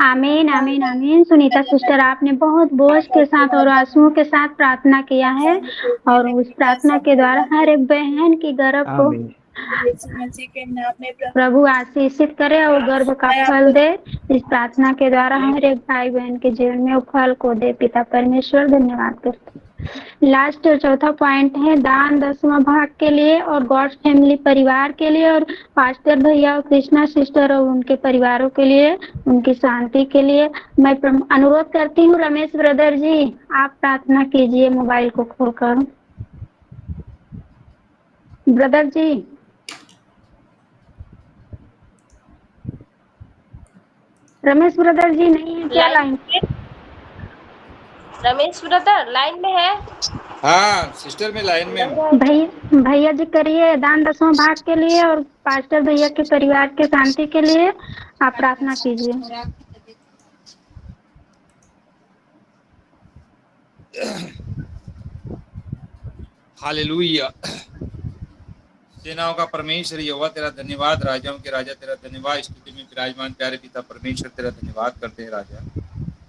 आमीन आमीन आमीन। सुनीता सिस्टर, आपने बहुत बोझ के साथ और आंसुओं के साथ प्रार्थना किया है और उस प्रार्थना के द्वारा हर एक बहन की गर्भ को प्रभु आशीषित करे और गर्भ का फल दे। इस प्रार्थना के द्वारा हर एक भाई बहन के जीवन में वो फल को दे। पिता परमेश्वर धन्यवाद करते। लास्ट चौथा पॉइंट है दान 10वां भाग के लिए और गॉड्स फैमिली परिवार के लिए और पास्टर भैया और कृष्णा सिस्टर और उनके परिवारों के लिए, उनकी शांति के लिए मैं अनुरोध करती हूँ। रमेश ब्रदर जी, आप प्रार्थना कीजिए मोबाइल को खोलकर। ब्रदर जी, रमेश ब्रदर जी नहीं है क्या लाइन? रमेश ब्रदर लाइन में है? हाँ सिस्टर में लाइन में। भैया जी करिए दान 10वां भाग के लिए और पास्टर भैया के परिवार के शांति के लिए आप प्रार्थना कीजिए। हालेलुया। सेनाओं का परमेश्वर यहोवा तेरा धन्यवाद, राजाओं के राजा तेरा धन्यवाद। स्तुति में विराजमान प्यारे पिता परमेश्वर तेरा धन्यवाद करते हैं राजा।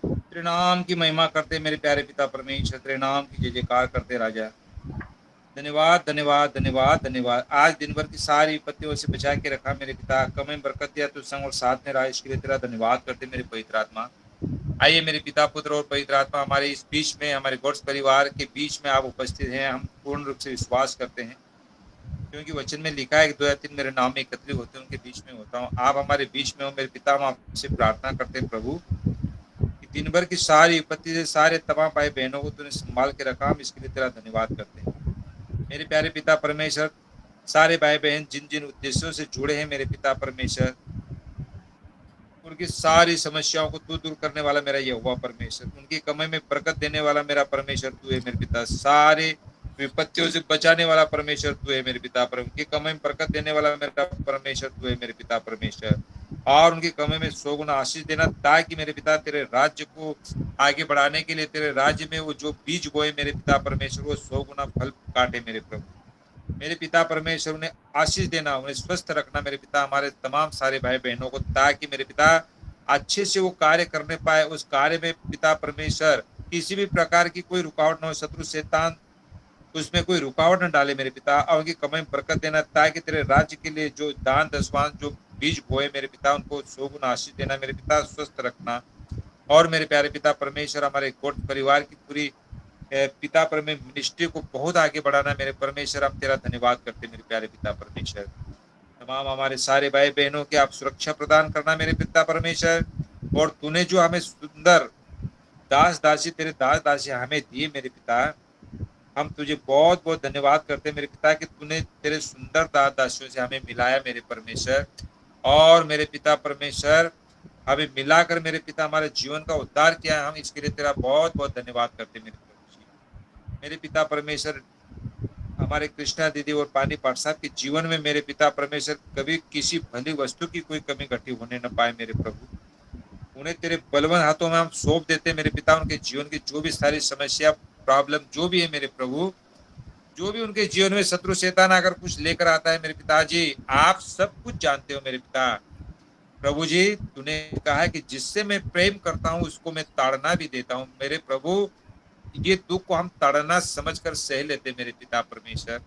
तेरे नाम की महिमा करते मेरे प्यारे पिता परमेश्वर, तेरे नाम की जय जयकार करते राजा। धन्यवाद धन्यवाद धन्यवाद धन्यवाद। आज दिन भर की सारी विपत्तियों से बचा के रखा मेरे पिता, कम बरकत दिया तो संग और साथ में रहा, इसके लिए तेरा धन्यवाद करते मेरे पवित्र आत्मा। आइए मेरे पिता पुत्र और पवित्र आत्मा हमारे इस बीच में, हमारे गोड्स परिवार के बीच में आप उपस्थित हैं। हम पूर्ण रूप से विश्वास करते हैं, क्योंकि वचन में लिखा है कि 2 या 3 मेरे नाम में एकत्रित होते हैं, उनके बीच में होता हूँ। आप हमारे बीच में हो मेरे पिता। हम आपसे प्रार्थना करते हैं प्रभु कि दिन भर की सारी विपत्ति से सारे तमाम भाई बहनों को तूने संभाल के रखा, हम इसके लिए तेरा धन्यवाद करते हैं मेरे प्यारे पिता परमेश्वर। सारे भाई बहन जिन जिन उद्देश्यों से जुड़े हैं मेरे पिता परमेश्वर, उनकी सारी समस्याओं को तू दूर करने वाला मेरा यहोवा परमेश्वर, उनकी कमाई में बरकत देने वाला मेरा परमेश्वर तू है मेरे पिता। सारे विपत्तियों से बचाने वाला परमेश्वर तू है मेरे पिता पर, उनकी कमाई में बरकत देने वाला मेरा परमेश्वर तू है मेरे पिता परमेश्वर। और उनकी कमाई में 100 गुना आशीष देना, ताकि मेरे पिता तेरे राज्य को आगे बढ़ाने के लिए तेरे राज्य में वो जो बीज बोए मेरे पिता परमेश्वर, वो 100 गुना फल काटे मेरे प्रभु। मेरे पिता परमेश्वर उन्हें आशीष देना, उन्हें स्वस्थ रखना मेरे पिता, हमारे तमाम सारे भाई बहनों को, ताकि मेरे पिता अच्छे से वो कार्य करने पाए। उस कार्य में पिता परमेश्वर किसी भी प्रकार की कोई रुकावट न हो, शत्रु शैतान उसमें कोई रुकावट न डाले मेरे पिता। और उनकी कमाई में बरकत देना, ताकि तेरे राज्य के लिए जो दान दसवां जो बीज बोए मेरे पिता, उनको 100 गुना आशीष देना मेरे पिता, स्वस्थ रखना। और मेरे प्यारे पिता परमेश्वर हमारे कोट परिवार की पूरी पिता परमेश्वर मिनिस्ट्री को बहुत आगे बढ़ाना मेरे परमेश्वर। हम तेरा धन्यवाद करते मेरे प्यारे पिता परमेश्वर। तमाम हमारे सारे भाई बहनों के आप सुरक्षा प्रदान करना मेरे पिता परमेश्वर। और तूने जो हमें सुंदर दास दासी, तेरे दास दासी हमें दिए मेरे पिता, हम तुझे बहुत बहुत धन्यवाद करते मेरे पिता कि तूने तेरे सुंदर दास दासियों से हमें मिलाया मेरे परमेश्वर। और मेरे पिता परमेश्वर हमें मिलाकर मेरे पिता हमारे जीवन का उद्धार किया है, हम इसके लिए तेरा बहुत बहुत धन्यवाद करते मेरे प्रभु जी। मेरे पिता परमेश्वर हमारे कृष्णा दीदी और पानी पाठ साहब के जीवन में मेरे पिता परमेश्वर कभी किसी भली वस्तु की कोई कमी घटी होने न पाए मेरे प्रभु। उन्हें तेरे बलवान हाथों में हम सौंप देते मेरे पिता। उनके जीवन की जो भी सारी समस्या प्रॉब्लम जो भी है मेरे प्रभु, जो भी उनके जीवन में शत्रु शैतान अगर कुछ लेकर आता है मेरे पिताजी, आप सब कुछ जानते हो मेरे पिता। प्रभु जी तूने कहा है कि जिससे मैं प्रेम करता हूँ उसको मैं ताड़ना भी देता हूँ मेरे प्रभु। ये दुख को हम ताड़ना समझकर सह लेते मेरे पिता परमेश्वर।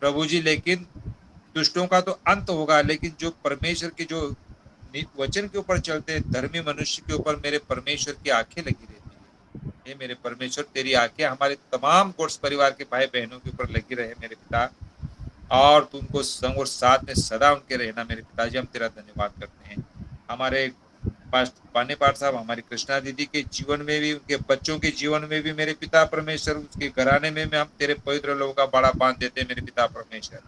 प्रभु जी लेकिन दुष्टों का तो अंत होगा, लेकिन जो परमेश्वर के जो वचन के ऊपर चलते हैं धर्मी मनुष्य के ऊपर मेरे परमेश्वर की आंखें लगी रहती है। हे मेरे परमेश्वर तेरी आंखें हमारे तमाम कोर्स परिवार के भाई बहनों के ऊपर लगी रहे मेरे पिता, और तुमको संग और साथ में सदा उनके रहना मेरे पिताजी। हम तेरा धन्यवाद करते हैं हमारे पानी पाठ साहब, हमारी कृष्णा दीदी के जीवन में भी, उनके बच्चों के जीवन में भी मेरे पिता परमेश्वर, उसके घराने में हम तेरे पवित्र लोगों का बड़ा बांध देते हैं मेरे पिता परमेश्वर।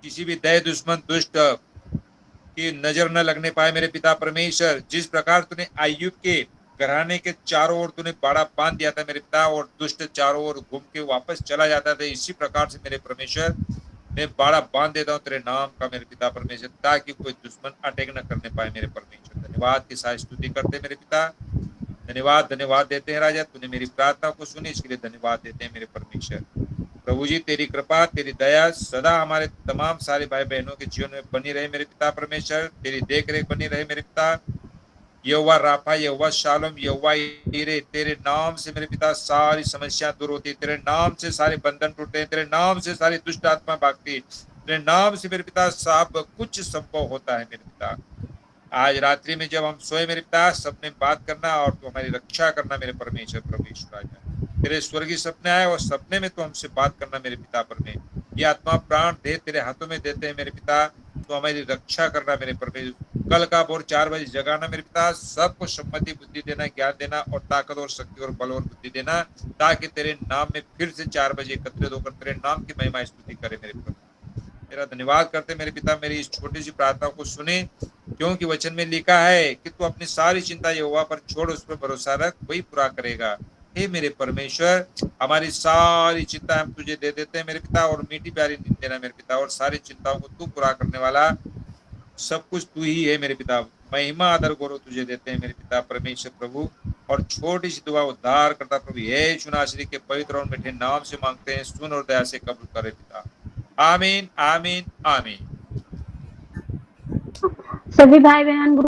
किसी भी दया दुश्मन दुष्ट की नजर न लगने पाए मेरे पिता परमेश्वर। जिस प्रकार तूने आयुब के घराने के चारों ओर तूने बाड़ा बांध दिया था मेरे पिता, और दुष्ट चारों ओर घूम के वापस चला जाता था, इसी प्रकार से मेरे परमेश्वर मैं बाड़ा बांध देता हूँ तेरे नाम का मेरे पिता परमेश्वर, ताकि कोई दुश्मन अटैक न करने पाए मेरे परमेश्वर। धन्यवाद के साथ स्तुति करते मेरे पिता, धन्यवाद धन्यवाद देते हैं राजा। तूने मेरी प्रार्थना को सुनी, इसके लिए धन्यवाद देते हैं मेरे परमेश्वर। प्रभु जी तेरी कृपा तेरी दया सदा हमारे तमाम सारे भाई बहनों के जीवन में बनी रहे मेरे पिता परमेश्वर। तेरी देख रेख बनी रहे मेरे पिता। यहोवा राफा, यहोवा शालोम, यहोवा ईरे, तेरे नाम से मेरे पिता सारी समस्या दूर होती है, तेरे नाम से सारे बंधन टूटते हैं, तेरे नाम से सारी दुष्ट आत्मा भागती है, तेरे नाम से मेरे पिता सब कुछ संभव होता है मेरे पिता। आज रात्रि में जब हम सोए मेरे पिता, सबने बात करना और तू हमारी रक्षा करना मेरे परमेश्वर। परमेश्वर राजा तेरे स्वर्गीय सपने आए और सपने में तो हमसे बात करना मेरे पिता परमेश्वर। ये आत्मा प्राण दे तेरे हाथों में देते हैं मेरे पिता, तो हमारी रक्षा करना मेरे परमेश्वर। कल का भोर 4 बजे जगाना मेरे पिता, सबको सम्मति बुद्धि देना, ज्ञान देना और ताकत और शक्ति और बल और बुद्धि देना, ताकि तेरे नाम में फिर से 4 बजे एकत्रित होकर तेरे नाम की महिमा स्तुति करे मेरे प्रभु। तेरा धन्यवाद करते मेरे पिता, मेरी इस छोटी सी प्रार्थना को सुने, क्योंकि वचन में लिखा है कि तू अपनी सारी चिंता यहोवा पर छोड़, उस पर भरोसा रख, वही पूरा करेगा। हे मेरे परमेश्वर हमारी सारी चिंता हम तुझे दे देते हैं मेरे पिता, और मीठी प्यारी नींद देना मेरे पिता, और सारी चिंताओं को तू पूरा करने वाला सब कुछ तू ही है मेरे पिता। महिमा आदर गौरव तुझे देते हैं मेरे पिता परमेश्वर प्रभु। और छोटी सी दुआ उद्धार करता प्रभु यीशु नासरी के पवित्र और मीठे नाम से मांगते हैं, सुन और दया से कबूल करे पिता। आमीन आमीन आमीन। सभी भाई बहन